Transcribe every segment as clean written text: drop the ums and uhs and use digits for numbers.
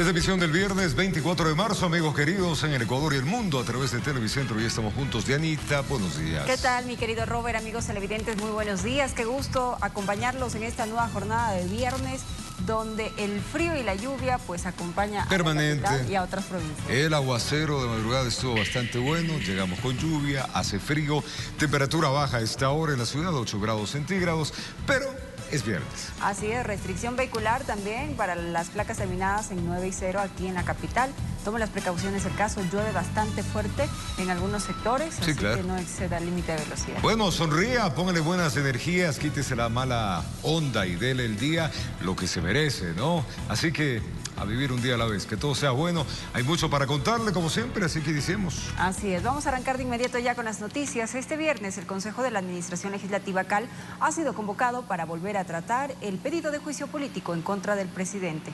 Es emisión del viernes 24 de marzo, amigos queridos, en el Ecuador y el mundo a través de Televicentro. Y estamos juntos. Dianita, buenos días. ¿Qué tal, mi querido Robert? Amigos televidentes, muy buenos días. Qué gusto acompañarlos en esta nueva jornada de viernes, donde el frío y la lluvia pues acompaña permanente a la capital y a otras provincias. El aguacero de madrugada estuvo bastante bueno, llegamos con lluvia, hace frío, temperatura baja a esta hora en la ciudad, 8 grados centígrados, pero es viernes. Así es, restricción vehicular también para las placas terminadas en 9 y 0 aquí en la capital. Tomen las precauciones del caso, llueve bastante fuerte en algunos sectores, sí, así claro, que no exceda el límite de velocidad. Bueno, sonría, póngale buenas energías, quítese la mala onda y dele el día lo que se merece, ¿no? Así que a vivir un día a la vez, que todo sea bueno. Hay mucho para contarle, como siempre, así que iniciemos. Así es, vamos a arrancar de inmediato ya con las noticias. Este viernes el Consejo de la Administración Legislativa CAL ha sido convocado para volver a tratar el pedido de juicio político en contra del presidente.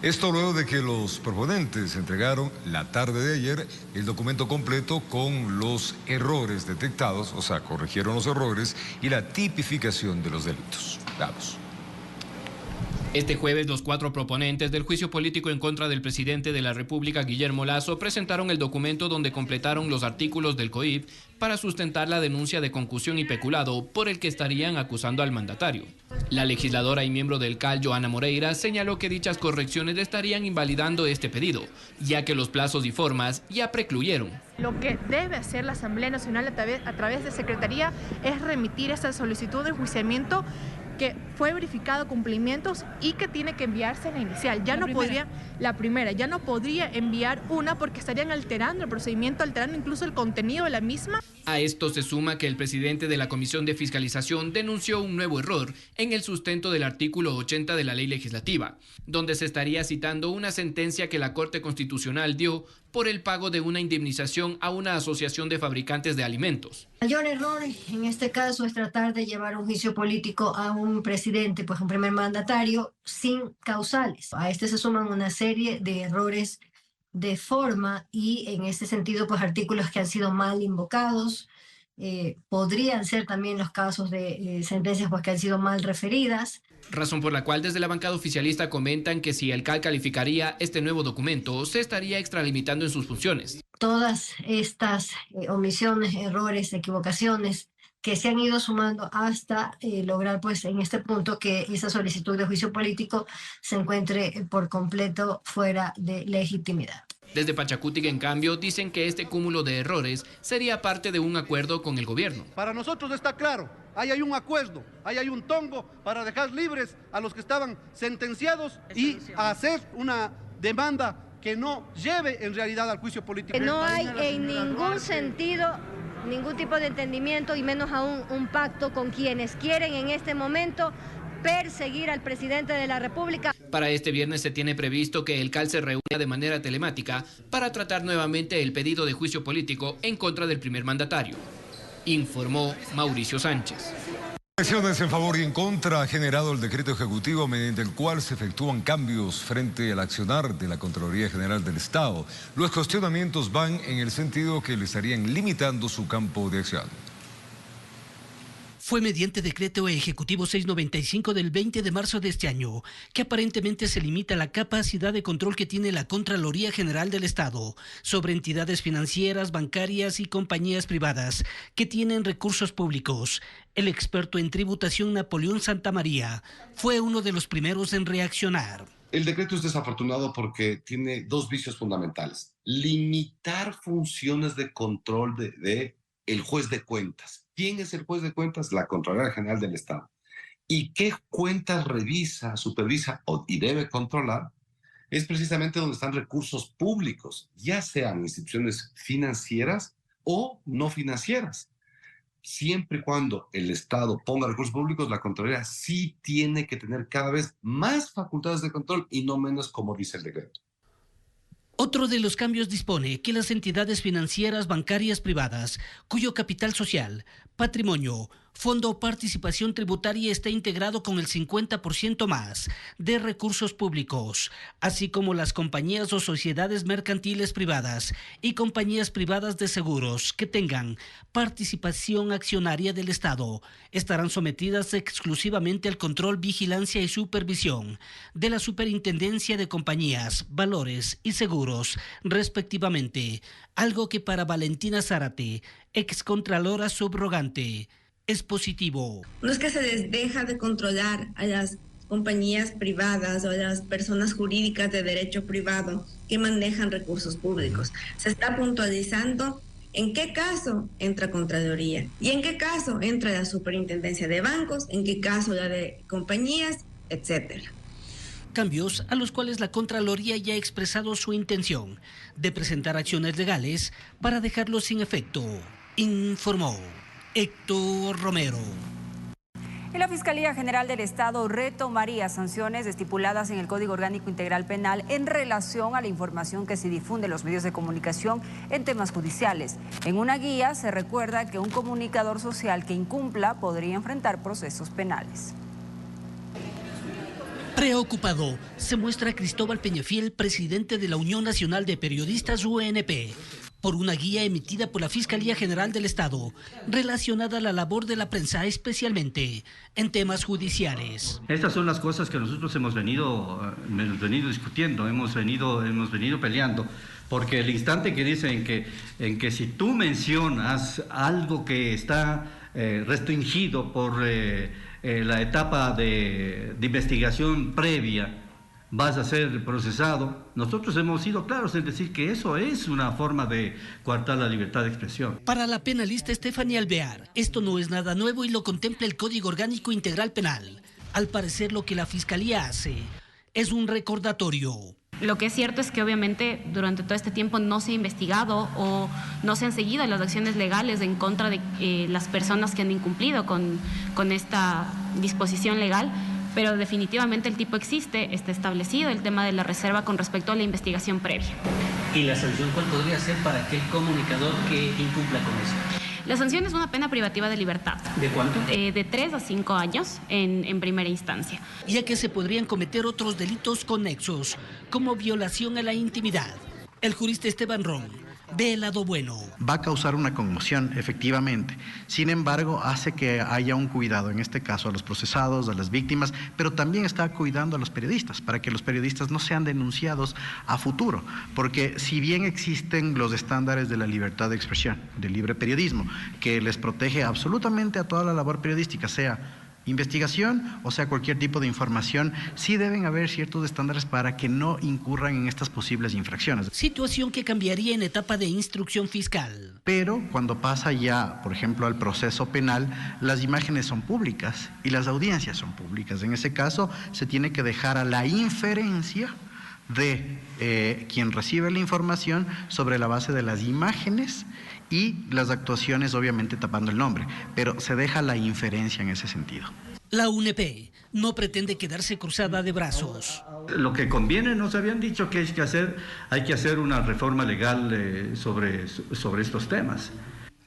Esto luego de que los proponentes entregaron la tarde de ayer el documento completo con los errores detectados, o sea, corrigieron los errores y la tipificación de los delitos. Vamos. Este jueves, los 4 proponentes del juicio político en contra del presidente de la República, Guillermo Lasso, presentaron el documento donde completaron los artículos del COIP para sustentar la denuncia de concusión y peculado por el que estarían acusando al mandatario. La legisladora y miembro del CAL, Joana Moreira, señaló que dichas correcciones estarían invalidando este pedido, ya que los plazos y formas ya precluyeron. Lo que debe hacer la Asamblea Nacional a través de Secretaría es remitir esta solicitud de enjuiciamiento que fue verificado cumplimientos y que tiene que enviarse la inicial. Ya no podría enviar una porque estarían alterando el procedimiento, alterando incluso el contenido de la misma. A esto se suma que el presidente de la Comisión de Fiscalización denunció un nuevo error en el sustento del artículo 80 de la ley legislativa, donde se estaría citando una sentencia que la Corte Constitucional dio por el pago de una indemnización a una asociación de fabricantes de alimentos. El mayor error en este caso es tratar de llevar un juicio político a un presidente, pues un primer mandatario, sin causales. A este se suman una serie de errores de forma y en este sentido pues artículos que han sido mal invocados. Podrían ser también los casos de sentencias pues que han sido mal referidas. Razón por la cual desde la bancada oficialista comentan que si el CAL calificaría este nuevo documento, se estaría extralimitando en sus funciones. Todas estas omisiones, errores, equivocaciones que se han ido sumando hasta lograr pues en este punto que esa solicitud de juicio político se encuentre por completo fuera de legitimidad. Desde Pachacutic, en cambio, dicen que este cúmulo de errores sería parte de un acuerdo con el gobierno. Para nosotros está claro, ahí hay un acuerdo, ahí hay un tongo para dejar libres a los que estaban sentenciados y hacer una demanda que no lleve en realidad al juicio político. No hay en ningún sentido ningún tipo de entendimiento y menos aún un pacto con quienes quieren en este momento perseguir al presidente de la República. Para este viernes se tiene previsto que el CAL se reúna de manera telemática para tratar nuevamente el pedido de juicio político en contra del primer mandatario, informó Mauricio Sánchez. Elecciones en favor y en contra ha generado el decreto ejecutivo mediante el cual se efectúan cambios frente al accionar de la Contraloría General del Estado. Los cuestionamientos van en el sentido que le estarían limitando su campo de acción. Fue mediante decreto ejecutivo 695 del 20 de marzo de este año que aparentemente se limita la capacidad de control que tiene la Contraloría General del Estado sobre entidades financieras, bancarias y compañías privadas que tienen recursos públicos. El experto en tributación Napoleón Santamaría fue uno de los primeros en reaccionar. El decreto es desafortunado porque tiene dos vicios fundamentales. Limitar funciones de control de el juez de cuentas. ¿Quién es el juez de cuentas? La Contraloría General del Estado. ¿Y qué cuentas revisa, supervisa y debe controlar? Es precisamente donde están recursos públicos, ya sean instituciones financieras o no financieras. Siempre y cuando el Estado ponga recursos públicos, la Contraloría sí tiene que tener cada vez más facultades de control y no menos, como dice el decreto. Otro de los cambios dispone que las entidades financieras bancarias privadas, cuyo capital social, patrimonio, Fondo Participación Tributaria está integrado con el 50% más de recursos públicos, así como las compañías o sociedades mercantiles privadas y compañías privadas de seguros que tengan participación accionaria del Estado estarán sometidas exclusivamente al control, vigilancia y supervisión de la Superintendencia de Compañías, Valores y Seguros, respectivamente, algo que para Valentina Zárate, excontralora subrogante, es positivo. No es que se les deja de controlar a las compañías privadas o a las personas jurídicas de derecho privado que manejan recursos públicos. Se está puntualizando en qué caso entra Contraloría y en qué caso entra la Superintendencia de Bancos, en qué caso la de compañías, etcétera. Cambios a los cuales la Contraloría ya ha expresado su intención de presentar acciones legales para dejarlos sin efecto, informó Héctor Romero. Y la Fiscalía General del Estado retomaría sanciones estipuladas en el Código Orgánico Integral Penal en relación a la información que se difunde en los medios de comunicación en temas judiciales. En una guía se recuerda que un comunicador social que incumpla podría enfrentar procesos penales. Preocupado se muestra Cristóbal Peñafiel, presidente de la Unión Nacional de Periodistas UNP, por una guía emitida por la Fiscalía General del Estado relacionada a la labor de la prensa, especialmente en temas judiciales. Estas son las cosas que nosotros hemos venido discutiendo, hemos venido peleando, porque el instante que dicen en que si tú mencionas algo que está restringido por la etapa de investigación previa, vas a ser procesado. Nosotros hemos sido claros en decir que eso es una forma de coartar la libertad de expresión. Para la penalista Estefania Alvear, esto no es nada nuevo y lo contempla el Código Orgánico Integral Penal. Al parecer, lo que la Fiscalía hace es un recordatorio. Lo que es cierto es que obviamente durante todo este tiempo no se ha investigado o no se han seguido las acciones legales en contra de las personas que han incumplido con esta disposición legal, pero definitivamente el tipo existe, está establecido el tema de la reserva con respecto a la investigación previa. ¿Y la sanción cuál podría ser para aquel comunicador que incumpla con eso? La sanción es una pena privativa de libertad. ¿De cuánto? De 3 a 5 años en primera instancia. Ya que se podrían cometer otros delitos conexos, como violación a la intimidad. El jurista Esteban Ron ve el lado bueno. Va a causar una conmoción, efectivamente. Sin embargo, hace que haya un cuidado, en este caso a los procesados, a las víctimas, pero también está cuidando a los periodistas, para que los periodistas no sean denunciados a futuro. Porque si bien existen los estándares de la libertad de expresión, del libre periodismo, que les protege absolutamente a toda la labor periodística, sea investigación o sea cualquier tipo de información, sí deben haber ciertos estándares para que no incurran en estas posibles infracciones. Situación que cambiaría en etapa de instrucción fiscal. Pero cuando pasa ya, por ejemplo, al proceso penal, las imágenes son públicas y las audiencias son públicas. En ese caso, se tiene que dejar a la inferencia de quien recibe la información sobre la base de las imágenes y las actuaciones, obviamente tapando el nombre, pero se deja la inferencia en ese sentido. La UNP no pretende quedarse cruzada de brazos. Lo que conviene, nos habían dicho que hay que hacer una reforma legal sobre estos temas.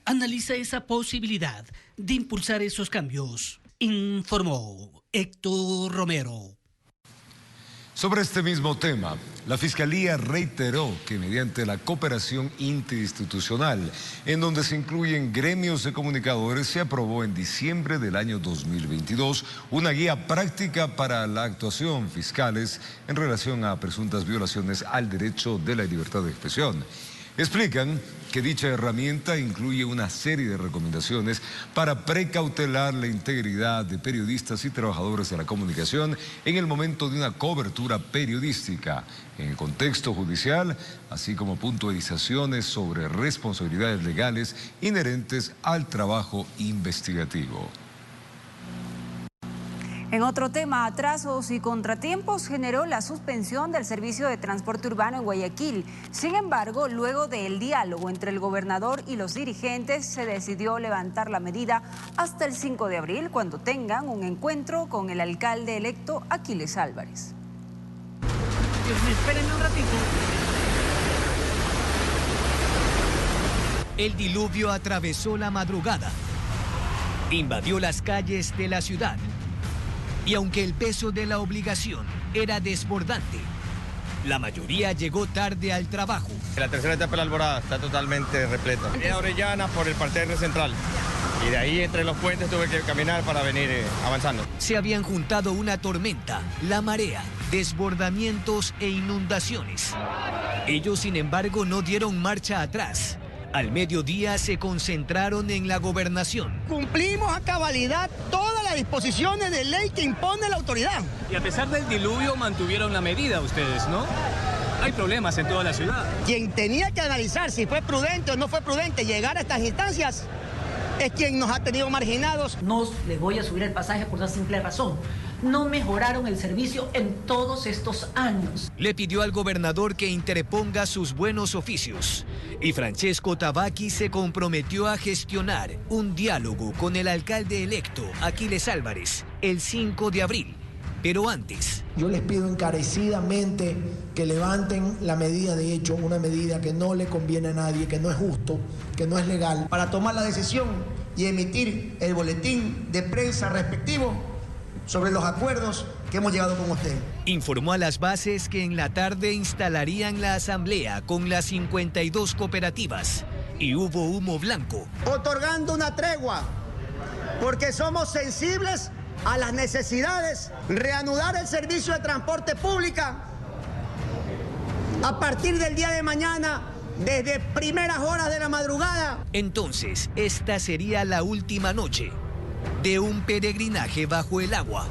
Analiza esa posibilidad de impulsar esos cambios, informó Héctor Romero. Sobre este mismo tema, la Fiscalía reiteró que mediante la cooperación interinstitucional, en donde se incluyen gremios de comunicadores, se aprobó en diciembre del año 2022 una guía práctica para la actuación fiscales en relación a presuntas violaciones al derecho de la libertad de expresión. Explican que dicha herramienta incluye una serie de recomendaciones para precautelar la integridad de periodistas y trabajadores de la comunicación en el momento de una cobertura periodística, en el contexto judicial, así como puntualizaciones sobre responsabilidades legales inherentes al trabajo investigativo. En otro tema, atrasos y contratiempos generó la suspensión del servicio de transporte urbano en Guayaquil. Sin embargo, luego del diálogo entre el gobernador y los dirigentes, se decidió levantar la medida hasta el 5 de abril, cuando tengan un encuentro con el alcalde electo Aquiles Álvarez. Espérenme un ratito. El diluvio atravesó la madrugada. invadió las calles de la ciudad. Y aunque el peso de la obligación era desbordante, la mayoría llegó tarde al trabajo. La tercera etapa de la Alborada está totalmente repleta. Vine a Orellana por el parterre central y de ahí entre los puentes tuve que caminar para venir avanzando. Se habían juntado una tormenta, la marea, desbordamientos e inundaciones. Ellos, sin embargo, no dieron marcha atrás. Al mediodía se concentraron en la gobernación. Cumplimos a cabalidad todas las disposiciones de ley que impone la autoridad. Y a pesar del diluvio mantuvieron la medida ustedes, ¿no? Hay problemas en toda la ciudad. Quien tenía que analizar si fue prudente o no fue prudente llegar a estas instancias es quien nos ha tenido marginados. No les voy a subir el pasaje por una simple razón. No mejoraron el servicio en todos estos años. Le pidió al gobernador que interponga sus buenos oficios. Y Francesco Tabacchi se comprometió a gestionar un diálogo con el alcalde electo, Aquiles Álvarez, el 5 de abril. Pero antes... Yo les pido encarecidamente que levanten la medida de hecho, una medida que no le conviene a nadie, que no es justo, que no es legal, para tomar la decisión y emitir el boletín de prensa respectivo sobre los acuerdos que hemos llegado con usted. Informó a las bases que en la tarde instalarían la asamblea con las 52 cooperativas y hubo humo blanco. Otorgando una tregua, porque somos sensibles a las necesidades, reanudar el servicio de transporte pública a partir del día de mañana, desde primeras horas de la madrugada. Entonces, esta sería la última noche de un peregrinaje bajo el agua.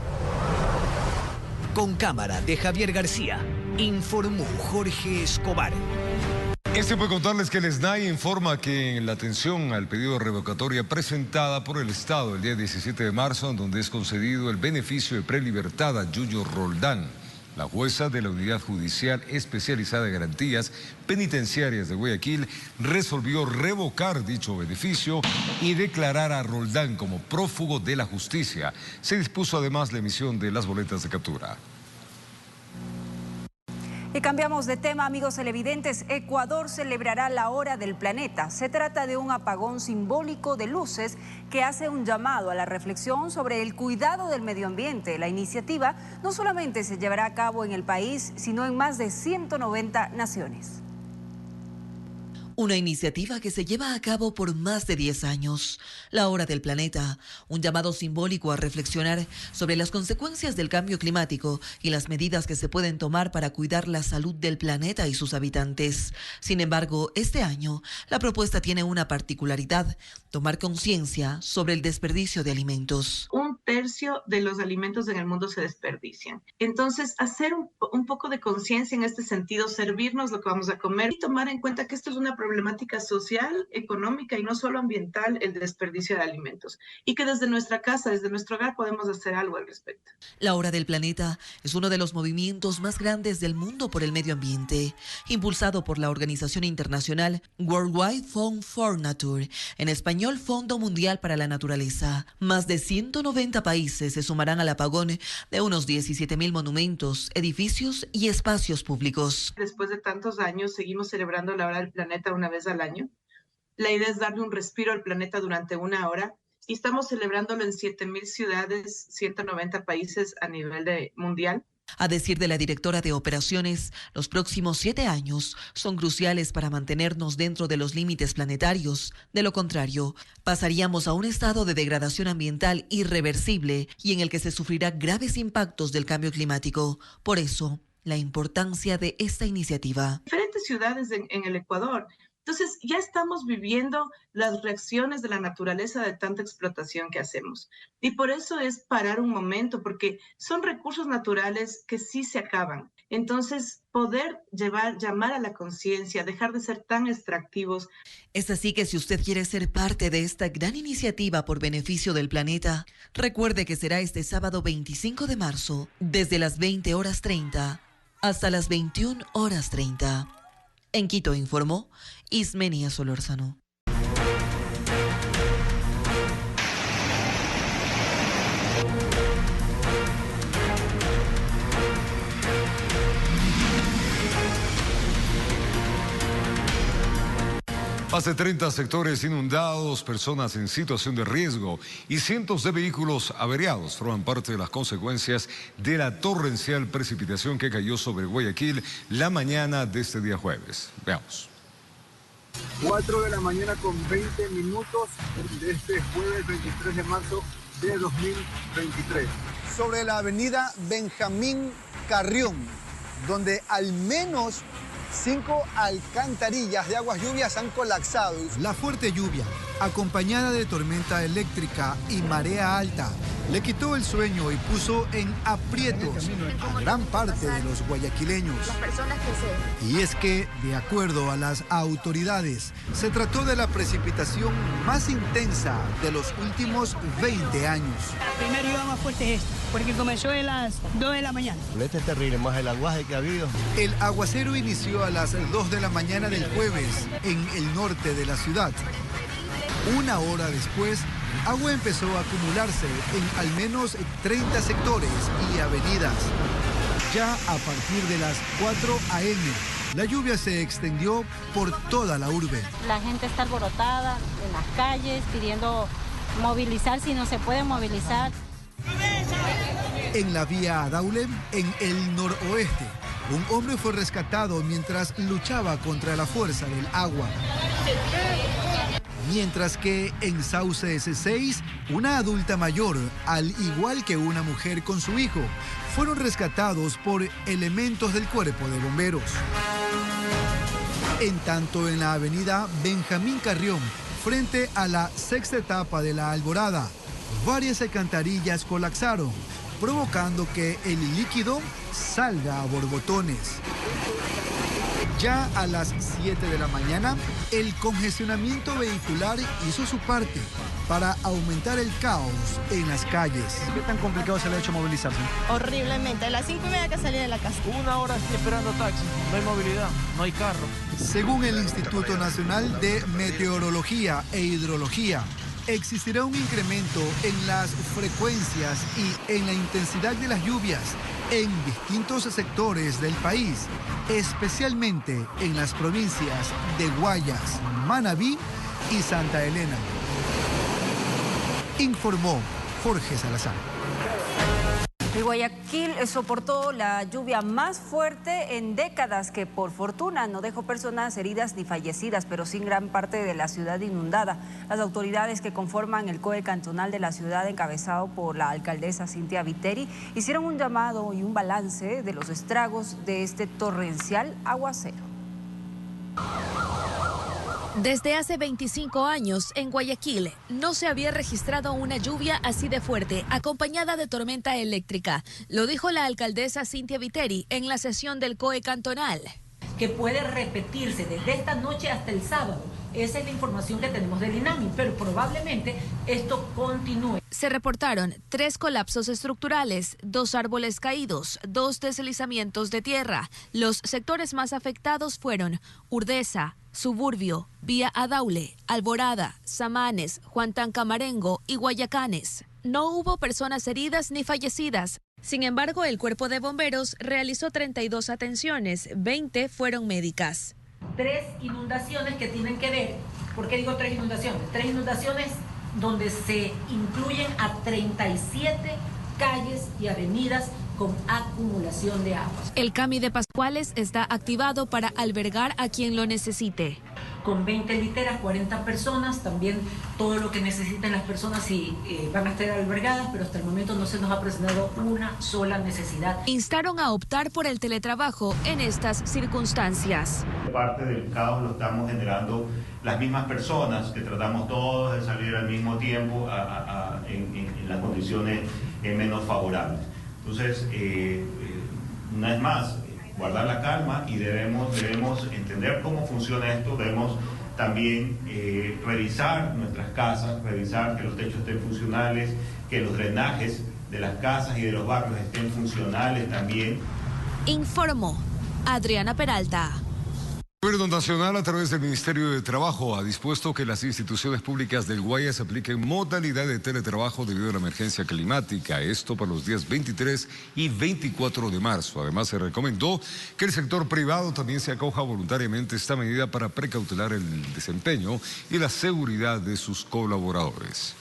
Con cámara de Javier García, informó Jorge Escobar. Este puede contarles que el SNAI informa que en la atención al pedido de revocatoria presentada por el Estado el día 17 de marzo, en donde es concedido el beneficio de prelibertad a Yuyo Roldán, la jueza de la Unidad Judicial Especializada de Garantías Penitenciarias de Guayaquil resolvió revocar dicho beneficio y declarar a Roldán como prófugo de la justicia. Se dispuso además la emisión de las boletas de captura. Y cambiamos de tema, amigos televidentes. Ecuador celebrará la Hora del Planeta. Se trata de un apagón simbólico de luces que hace un llamado a la reflexión sobre el cuidado del medio ambiente. La iniciativa no solamente se llevará a cabo en el país, sino en más de 190 naciones. Una iniciativa que se lleva a cabo por más de 10 años. La Hora del Planeta, un llamado simbólico a reflexionar sobre las consecuencias del cambio climático y las medidas que se pueden tomar para cuidar la salud del planeta y sus habitantes. Sin embargo, este año, la propuesta tiene una particularidad: tomar conciencia sobre el desperdicio de alimentos. 1/3 de los alimentos en el mundo se desperdician. Entonces, hacer un poco de conciencia en este sentido, servirnos lo que vamos a comer y tomar en cuenta que esto es una problemática social, económica y no solo ambiental, el desperdicio de alimentos. Y que desde nuestra casa, desde nuestro hogar, podemos hacer algo al respecto. La Hora del Planeta es uno de los movimientos más grandes del mundo por el medio ambiente, impulsado por la organización internacional Worldwide Fund for Nature, en español Fondo Mundial para la Naturaleza. Más de 190 países se sumarán al apagón de unos 17.000 monumentos, edificios y espacios públicos. Después de tantos años, seguimos celebrando la Hora del Planeta una vez al año. La idea es darle un respiro al planeta durante 1 hora y estamos celebrándolo en 7.000 ciudades, 190 países a nivel mundial. A decir de la directora de operaciones, los próximos 7 años son cruciales para mantenernos dentro de los límites planetarios. De lo contrario, pasaríamos a un estado de degradación ambiental irreversible y en el que se sufrirá graves impactos del cambio climático. Por eso, la importancia de esta iniciativa. Diferentes ciudades en el Ecuador. Entonces, ya estamos viviendo las reacciones de la naturaleza de tanta explotación que hacemos. Y por eso es parar un momento, porque son recursos naturales que sí se acaban. Entonces, poder llamar a la conciencia, dejar de ser tan extractivos. Es así que si usted quiere ser parte de esta gran iniciativa por beneficio del planeta, recuerde que será este sábado 25 de marzo, desde las 20:30 hasta las 21:30. En Quito informó Ismenia Solórzano. Más de 30 sectores inundados, personas en situación de riesgo y cientos de vehículos averiados forman parte de las consecuencias de la torrencial precipitación que cayó sobre Guayaquil la mañana de este día jueves. Veamos. 4 de la mañana con 20 minutos de este jueves 23 de marzo de 2023. Sobre la avenida Benjamín Carrión, donde al menos 5 alcantarillas de aguas lluvias han colapsado. La fuerte lluvia, acompañada de tormenta eléctrica y marea alta, le quitó el sueño y puso en aprietos a gran parte de los guayaquileños. Y es que, de acuerdo a las autoridades, se trató de la precipitación más intensa de los últimos 20 años. La primera lluvia más fuerte es esta, porque comenzó a las 2 de la mañana. Este es terrible, más el aguaje que ha habido. El aguacero inició a las 2 de la mañana del jueves en el norte de la ciudad. Una hora después, agua empezó a acumularse en al menos 30 sectores y avenidas. Ya a partir de las 4 a.m., la lluvia se extendió por toda la urbe. La gente está alborotada en las calles pidiendo movilizar si no se puede movilizar. En la vía Daule, en el noroeste, un hombre fue rescatado mientras luchaba contra la fuerza del agua. Mientras que en Sauces 6, una adulta mayor, al igual que una mujer con su hijo, fueron rescatados por elementos del cuerpo de bomberos. En tanto, en la avenida Benjamín Carrión, frente a la sexta etapa de la Alborada, varias alcantarillas colapsaron, provocando que el líquido salga a borbotones. Ya a las 7 de la mañana, el congestionamiento vehicular hizo su parte para aumentar el caos en las calles. ¿Qué tan complicado se le ha hecho movilizarse? Horriblemente. A las 5:30 que salí de la casa. 1 hora estoy esperando taxi. No hay movilidad, no hay carro. Según el Instituto Nacional de Meteorología e Hidrología, existirá un incremento en las frecuencias y en la intensidad de las lluvias en distintos sectores del país, especialmente en las provincias de Guayas, Manabí y Santa Elena. Informó Jorge Salazar. El Guayaquil soportó la lluvia más fuerte en décadas que por fortuna no dejó personas heridas ni fallecidas, pero sí gran parte de la ciudad inundada. Las autoridades que conforman el COE cantonal de la ciudad, encabezado por la alcaldesa Cynthia Viteri, hicieron un llamado y un balance de los estragos de este torrencial aguacero. Desde hace 25 años, en Guayaquil, no se había registrado una lluvia así de fuerte, acompañada de tormenta eléctrica. Lo dijo la alcaldesa Cynthia Viteri en la sesión del COE cantonal. Que puede repetirse desde esta noche hasta el sábado. Esa es la información que tenemos del INAMI, pero probablemente esto continúe. Se reportaron 3 colapsos estructurales, 2 árboles caídos, 2 deslizamientos de tierra. Los sectores más afectados fueron Urdesa, Suburbio, Vía Adaule, Alborada, Samanes, Juantán Camarengo y Guayacanes. No hubo personas heridas ni fallecidas. Sin embargo, el cuerpo de bomberos realizó 32 atenciones, 20 fueron médicas. 3 inundaciones que tienen que ver, ¿por qué digo 3 inundaciones? 3 inundaciones donde se incluyen a 37 calles y avenidas con acumulación de aguas. El CAMI de Pascuales está activado para albergar a quien lo necesite. Con 20 literas, 40 personas, también todo lo que necesiten las personas y van a estar albergadas, pero hasta el momento no se nos ha presentado una sola necesidad. Instaron a optar por el teletrabajo en estas circunstancias. Parte del caos lo estamos generando las mismas personas que tratamos todos de salir al mismo tiempo en las condiciones menos favorables. Entonces, una vez más, guardar la calma y debemos entender cómo funciona esto, debemos también revisar nuestras casas, revisar que los techos estén funcionales, que los drenajes de las casas y de los barrios estén funcionales también. Informó Adriana Peralta. El Gobierno Nacional, a través del Ministerio de Trabajo, ha dispuesto que las instituciones públicas del Guayas apliquen modalidad de teletrabajo debido a la emergencia climática. Esto para los días 23 y 24 de marzo. Además, se recomendó que el sector privado también se acoja voluntariamente a esta medida para precautelar el desempeño y la seguridad de sus colaboradores.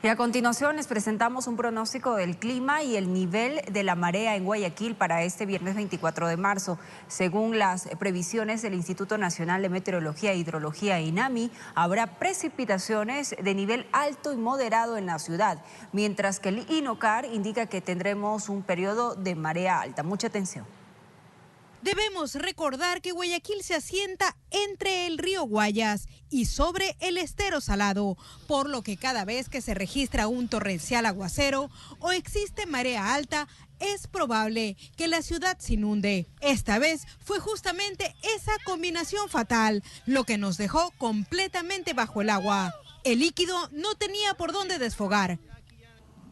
Y a continuación les presentamos un pronóstico del clima y el nivel de la marea en Guayaquil para este viernes 24 de marzo. Según las previsiones del Instituto Nacional de Meteorología e Hidrología, INAMI, habrá precipitaciones de nivel alto y moderado en la ciudad, mientras que el INOCAR indica que tendremos un periodo de marea alta. Mucha atención. Debemos recordar que Guayaquil se asienta entre el río Guayas y sobre el estero Salado, por lo que cada vez que se registra un torrencial aguacero o existe marea alta, es probable que la ciudad se inunde. Esta vez fue justamente esa combinación fatal lo que nos dejó completamente bajo el agua. El líquido no tenía por dónde desfogar.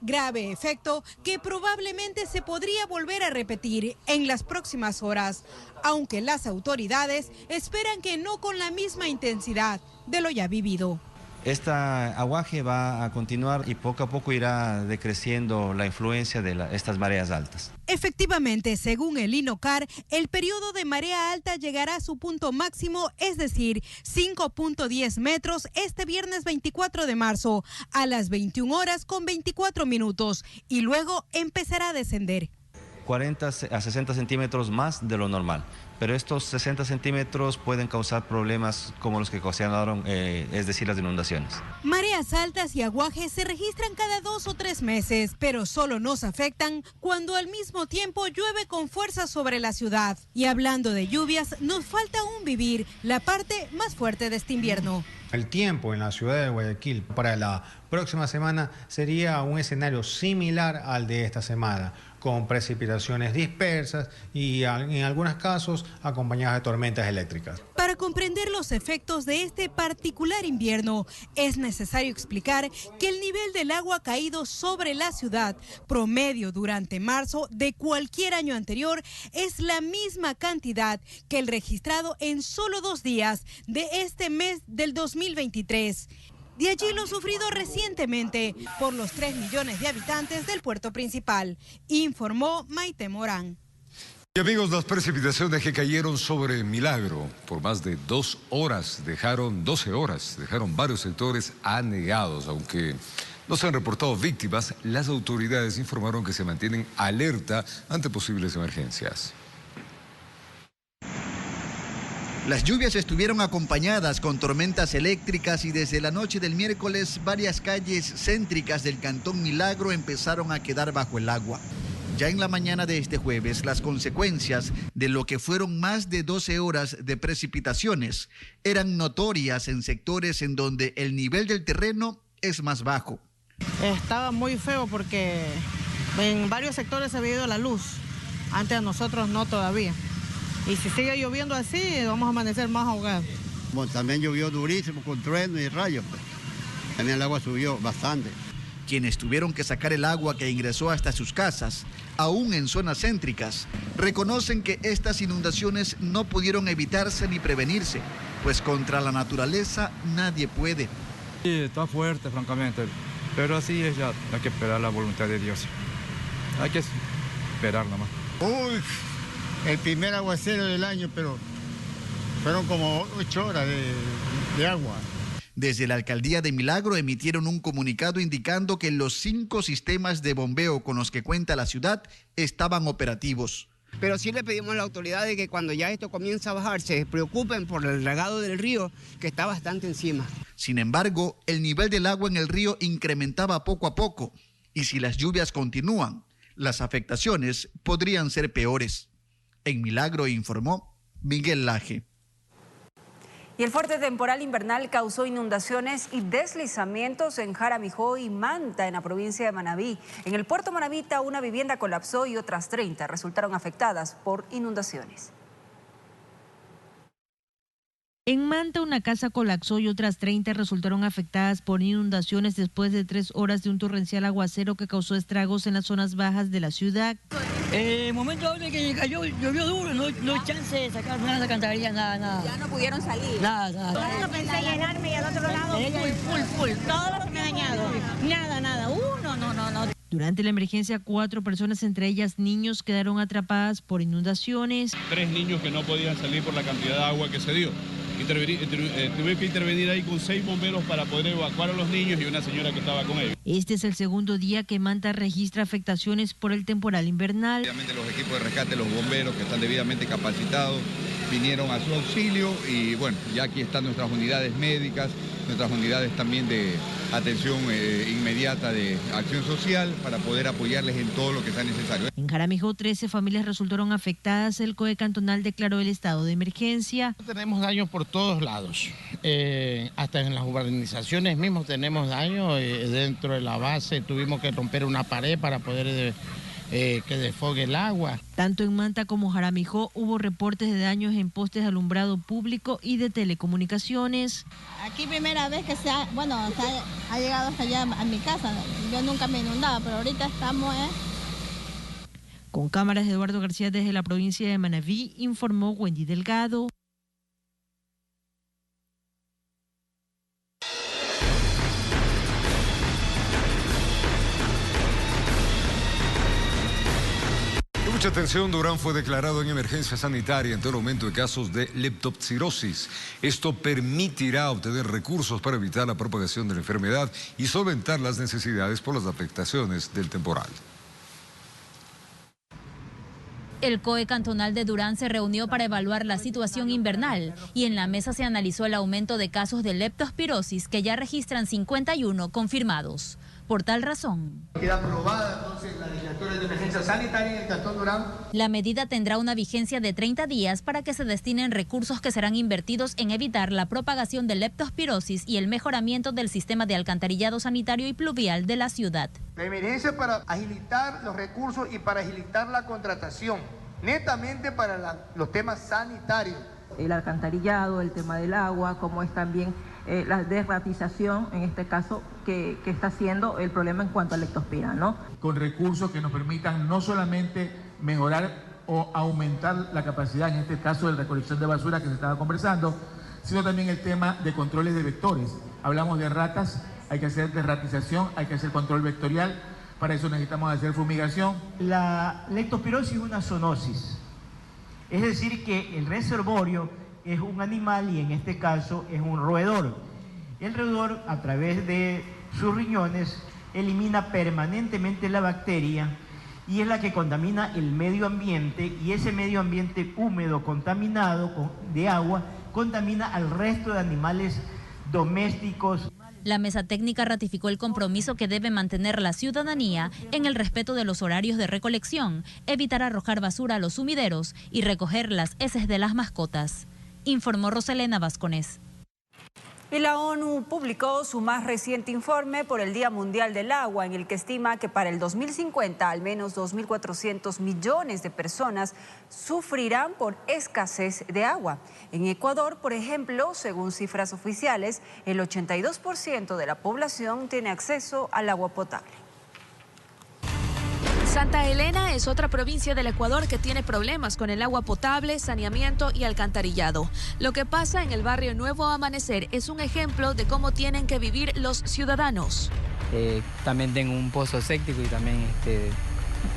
Grave efecto que probablemente se podría volver a repetir en las próximas horas, aunque las autoridades esperan que no con la misma intensidad de lo ya vivido. Este aguaje va a continuar y poco a poco irá decreciendo la influencia de estas mareas altas. Efectivamente, según el INOCAR, el periodo de marea alta llegará a su punto máximo, es decir, 5.10 metros este viernes 24 de marzo a las 21 horas con 24 minutos y luego empezará a descender. 40 a 60 centímetros más de lo normal, pero estos 60 centímetros pueden causar problemas como los que ocasionaron, es decir, las inundaciones. Mareas altas y aguajes se registran cada 2 o 3 meses, pero solo nos afectan cuando al mismo tiempo llueve con fuerza sobre la ciudad. Y hablando de lluvias, nos falta aún vivir la parte más fuerte de este invierno. El tiempo en la ciudad de Guayaquil para la próxima semana sería un escenario similar al de esta semana, con precipitaciones dispersas y en algunos casos acompañadas de tormentas eléctricas. Para comprender los efectos de este particular invierno, es necesario explicar que el nivel del agua caído sobre la ciudad promedio durante marzo de cualquier año anterior es la misma cantidad que el registrado en solo 2 días de este mes del 2023. De allí lo sufrido recientemente por los 3 millones de habitantes del puerto principal, informó Maite Morán. Y amigos, las precipitaciones que cayeron sobre Milagro por más de 12 horas, dejaron varios sectores anegados. Aunque no se han reportado víctimas, las autoridades informaron que se mantienen alerta ante posibles emergencias. Las lluvias estuvieron acompañadas con tormentas eléctricas y desde la noche del miércoles varias calles céntricas del Cantón Milagro empezaron a quedar bajo el agua. Ya en la mañana de este jueves, las consecuencias de lo que fueron más de 12 horas de precipitaciones eran notorias en sectores en donde el nivel del terreno es más bajo. Estaba muy feo porque en varios sectores se había ido la luz, antes a nosotros no todavía. Y si sigue lloviendo así, vamos a amanecer más ahogados. Bueno, también llovió durísimo con trueno y rayos. También el agua subió bastante. Quienes tuvieron que sacar el agua que ingresó hasta sus casas, aún en zonas céntricas, reconocen que estas inundaciones no pudieron evitarse ni prevenirse, pues contra la naturaleza nadie puede. Sí, está fuerte, francamente, pero así es ya, hay que esperar la voluntad de Dios. Hay que esperar nomás. Uy, el primer aguacero del año, pero fueron como 8 horas de agua. Desde la alcaldía de Milagro emitieron un comunicado indicando que los 5 sistemas de bombeo con los que cuenta la ciudad estaban operativos. Pero sí le pedimos a la autoridad de que cuando ya esto comienza a bajar, se preocupen por el regado del río, que está bastante encima. Sin embargo, el nivel del agua en el río incrementaba poco a poco, y si las lluvias continúan, las afectaciones podrían ser peores. En Milagro informó Miguel Laje. Y el fuerte temporal invernal causó inundaciones y deslizamientos en Jaramijó y Manta, en la provincia de Manabí. En el puerto Manabita, una vivienda colapsó y otras 30 resultaron afectadas por inundaciones. En Manta, una casa colapsó y otras 30 resultaron afectadas por inundaciones después de 3 horas de un torrencial aguacero que causó estragos en las zonas bajas de la ciudad. El momento de que cayó, llovió duro, no hay chance de sacar nada de alcantarilla, nada. ¿Ya no pudieron salir? Nada. Yo pensé llenarme y al otro lado full. Todo lo que me ha dañado. Nada. No. Durante la emergencia, 4 personas, entre ellas niños, quedaron atrapadas por inundaciones. 3 niños que no podían salir por la cantidad de agua que se dio. Tuve que intervenir ahí con 6 bomberos para poder evacuar a los niños y una señora que estaba con ellos. Este es el segundo día que Manta registra afectaciones por el temporal invernal. Obviamente los equipos de rescate, los bomberos que están debidamente capacitados, vinieron a su auxilio y bueno, ya aquí están nuestras unidades médicas, nuestras unidades también de atención inmediata de acción social para poder apoyarles en todo lo que sea necesario. En Jaramillo, 13 familias resultaron afectadas. El COE cantonal declaró el estado de emergencia. Tenemos daños por todos lados, hasta en las urbanizaciones mismos tenemos daños. Dentro de la base tuvimos que romper una pared para poder que desfogue el agua. Tanto en Manta como Jaramillo hubo reportes de daños en postes de alumbrado público y de telecomunicaciones. Aquí primera vez que ha llegado hasta allá a mi casa. Yo nunca me inundaba, pero ahorita estamos... Con cámaras de Eduardo García desde la provincia de Manabí, informó Wendy Delgado. Mucha atención, Durán fue declarado en emergencia sanitaria ante el aumento de casos de leptospirosis. Esto permitirá obtener recursos para evitar la propagación de la enfermedad y solventar las necesidades por las afectaciones del temporal. El COE cantonal de Durán se reunió para evaluar la situación invernal y en la mesa se analizó el aumento de casos de leptospirosis que ya registran 51 confirmados. Por tal razón, queda aprobada entonces la declaratoria de emergencia sanitaria en el Cantón Durán. La medida tendrá una vigencia de 30 días para que se destinen recursos que serán invertidos en evitar la propagación de leptospirosis y el mejoramiento del sistema de alcantarillado sanitario y pluvial de la ciudad. La emergencia para agilitar los recursos y para agilitar la contratación, netamente para los temas sanitarios. El alcantarillado, el tema del agua, como es también la desratización, en este caso, que está siendo el problema en cuanto a leptospira, ¿no? Con recursos que nos permitan no solamente mejorar o aumentar la capacidad, en este caso de recolección de basura que se estaba conversando, sino también el tema de controles de vectores. Hablamos de ratas, hay que hacer desratización, hay que hacer control vectorial, para eso necesitamos hacer fumigación. La leptospirosis es una zoonosis, es decir que el reservorio es un animal y en este caso es un roedor. El roedor, a través de sus riñones, elimina permanentemente la bacteria y es la que contamina el medio ambiente, y ese medio ambiente húmedo contaminado de agua contamina al resto de animales domésticos. La mesa técnica ratificó el compromiso que debe mantener la ciudadanía en el respeto de los horarios de recolección, evitar arrojar basura a los sumideros y recoger las heces de las mascotas, informó Roselena Vascones. Y la ONU publicó su más reciente informe por el Día Mundial del Agua, en el que estima que para el 2050 al menos 2.400 millones de personas sufrirán por escasez de agua. En Ecuador, por ejemplo, según cifras oficiales, el 82% de la población tiene acceso al agua potable. Santa Elena es otra provincia del Ecuador que tiene problemas con el agua potable, saneamiento y alcantarillado. Lo que pasa en el barrio Nuevo Amanecer es un ejemplo de cómo tienen que vivir los ciudadanos. También tengo un pozo séptico y también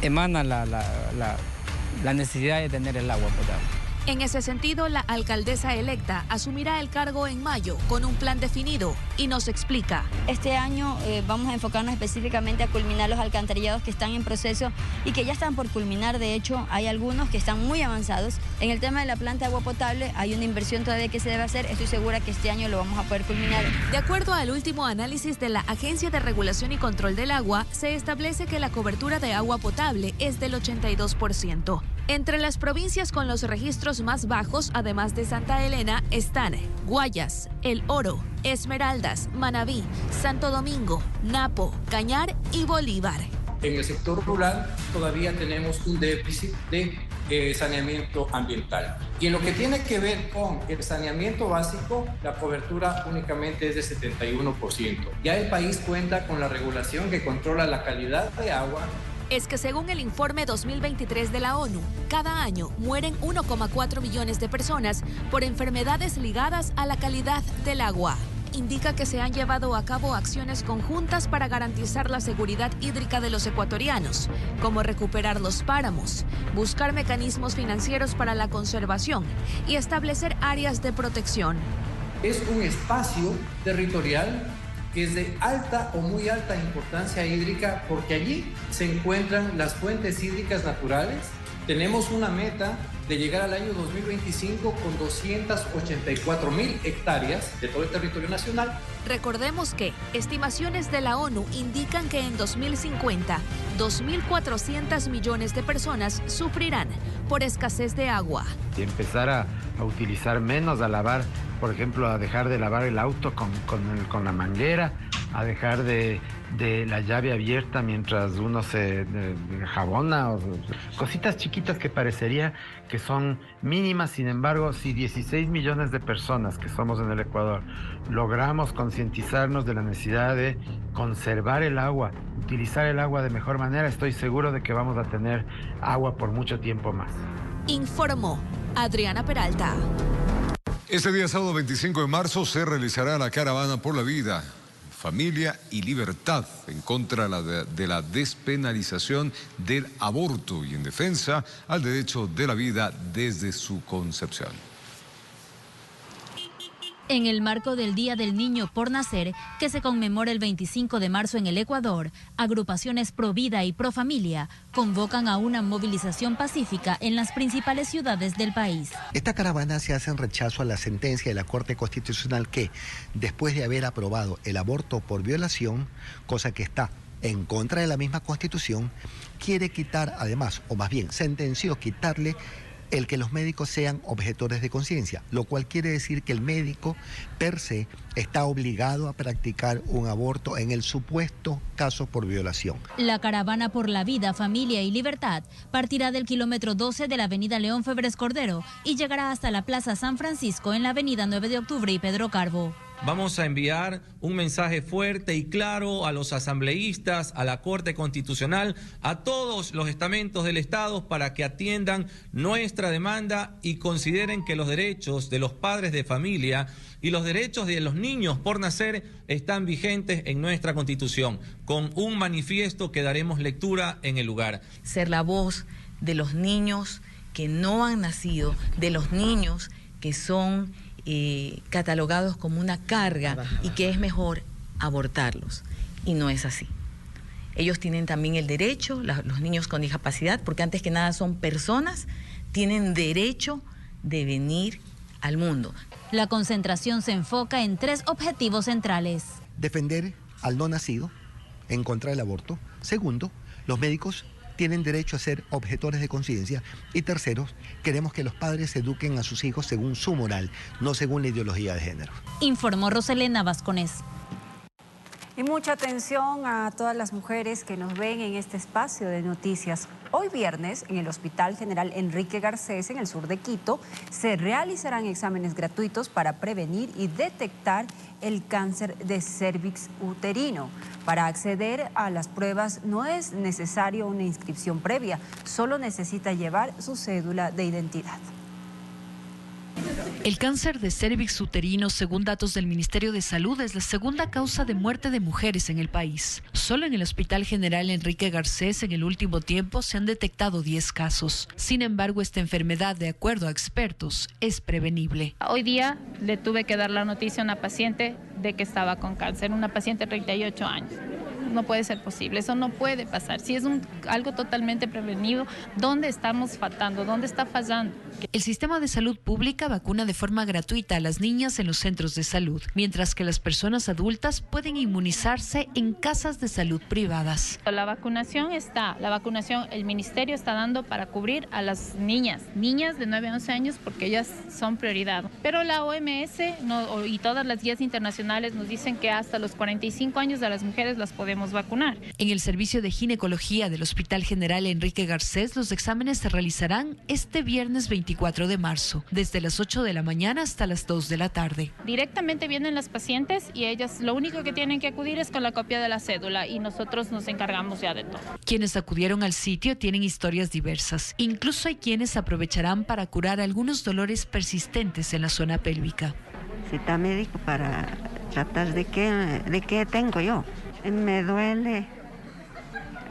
emana la necesidad de tener el agua potable. En ese sentido, la alcaldesa electa asumirá el cargo en mayo con un plan definido y nos explica. Este año vamos a enfocarnos específicamente a culminar los alcantarillados que están en proceso y que ya están por culminar. De hecho, hay algunos que están muy avanzados. En el tema de la planta de agua potable hay una inversión todavía que se debe hacer. Estoy segura que este año lo vamos a poder culminar. De acuerdo al último análisis de la Agencia de Regulación y Control del Agua, se establece que la cobertura de agua potable es del 82%. Entre las provincias con los registros más bajos, además de Santa Elena, están Guayas, El Oro, Esmeraldas, Manabí, Santo Domingo, Napo, Cañar y Bolívar. En el sector rural todavía tenemos un déficit de saneamiento ambiental. Y en lo que tiene que ver con el saneamiento básico, la cobertura únicamente es de 71%. Ya el país cuenta con la regulación que controla la calidad de agua. es que según el informe 2023 de la ONU, cada año mueren 1,4 millones de personas por enfermedades ligadas a la calidad del agua. Indica que se han llevado a cabo acciones conjuntas para garantizar la seguridad hídrica de los ecuatorianos, como recuperar los páramos, buscar mecanismos financieros para la conservación y establecer áreas de protección. Es un espacio territorial que es de alta o muy alta importancia hídrica porque allí se encuentran las fuentes hídricas naturales. Tenemos una meta de llegar al año 2025 con 284.000 hectáreas de todo el territorio nacional. Recordemos que estimaciones de la ONU indican que en 2050, 2.400 millones de personas sufrirán por escasez de agua. Y empezar a utilizar menos, a lavar, por ejemplo, a dejar de lavar el auto con la manguera, a dejar de la llave abierta mientras uno se jabona, o cositas chiquitas que parecería que son mínimas. Sin embargo, si 16 millones de personas que somos en el Ecuador logramos concientizarnos de la necesidad de conservar el agua, utilizar el agua de mejor manera, estoy seguro de que vamos a tener agua por mucho tiempo más. Informó Adriana Peralta. Este día sábado 25 de marzo se realizará la Caravana por la Vida, Familia y Libertad en contra de la despenalización del aborto y en defensa al derecho de la vida desde su concepción. En el marco del Día del Niño por Nacer, que se conmemora el 25 de marzo en el Ecuador, agrupaciones pro vida y pro familia convocan a una movilización pacífica en las principales ciudades del país. Esta caravana se hace en rechazo a la sentencia de la Corte Constitucional que, después de haber aprobado el aborto por violación, cosa que está en contra de la misma Constitución, quiere quitar, además, o más bien sentenció quitarle el que los médicos sean objetores de conciencia, lo cual quiere decir que el médico per se está obligado a practicar un aborto en el supuesto caso por violación. La Caravana por la Vida, Familia y Libertad partirá del kilómetro 12 de la avenida León Febres Cordero y llegará hasta la Plaza San Francisco en la avenida 9 de Octubre y Pedro Carbo. Vamos a enviar un mensaje fuerte y claro a los asambleístas, a la Corte Constitucional, a todos los estamentos del Estado para que atiendan nuestra demanda y consideren que los derechos de los padres de familia y los derechos de los niños por nacer están vigentes en nuestra Constitución, con un manifiesto que daremos lectura en el lugar. Ser la voz de los niños que no han nacido, de los niños que son catalogados como una carga y que es mejor abortarlos, y no es así. Ellos tienen también el derecho, los niños con discapacidad, porque antes que nada son personas, tienen derecho de venir al mundo. La concentración se enfoca en 3 objetivos centrales: defender al no nacido, en contra del aborto; segundo, los médicos tienen derecho a ser objetores de conciencia; y tercero, queremos que los padres eduquen a sus hijos según su moral, no según la ideología de género. Informó Roselena Vasconés. Y mucha atención a todas las mujeres que nos ven en este espacio de noticias. Hoy viernes, en el Hospital General Enrique Garcés, en el sur de Quito, se realizarán exámenes gratuitos para prevenir y detectar el cáncer de cérvix uterino. Para acceder a las pruebas no es necesario una inscripción previa, solo necesita llevar su cédula de identidad. El cáncer de cérvix uterino, según datos del Ministerio de Salud, es la segunda causa de muerte de mujeres en el país. Solo en el Hospital General Enrique Garcés, en el último tiempo, se han detectado 10 casos. Sin embargo, esta enfermedad, de acuerdo a expertos, es prevenible. Hoy día le tuve que dar la noticia a una paciente de que estaba con cáncer, una paciente de 38 años. No puede ser posible, eso no puede pasar. Si es algo totalmente prevenido, ¿dónde estamos faltando? ¿Dónde está fallando? El sistema de salud pública vacuna de forma gratuita a las niñas en los centros de salud, mientras que las personas adultas pueden inmunizarse en casas de salud privadas. La vacunación el ministerio está dando para cubrir a las niñas de 9 a 11 años porque ellas son prioridad. Pero la OMS y todas las guías internacionales nos dicen que hasta los 45 años de las mujeres las podemos vacunar. En el servicio de ginecología del Hospital General Enrique Garcés, los exámenes se realizarán este viernes 25 24 de marzo, desde las 8 de la mañana hasta las 2 de la tarde. Directamente vienen las pacientes y ellas lo único que tienen que acudir es con la copia de la cédula y nosotros nos encargamos ya de todo. Quienes acudieron al sitio tienen historias diversas. Incluso hay quienes aprovecharán para curar algunos dolores persistentes en la zona pélvica. Cita médico para tratar de qué tengo yo. Me duele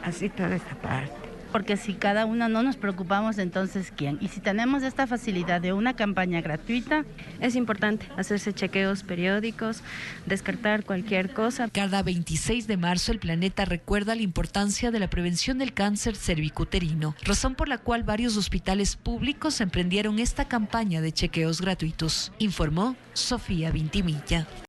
así toda esta parte. Porque si cada uno no nos preocupamos, entonces ¿quién? Y si tenemos esta facilidad de una campaña gratuita, es importante hacerse chequeos periódicos, descartar cualquier cosa. Cada 26 de marzo el planeta recuerda la importancia de la prevención del cáncer cervicuterino, razón por la cual varios hospitales públicos emprendieron esta campaña de chequeos gratuitos, informó Sofía Vintimilla.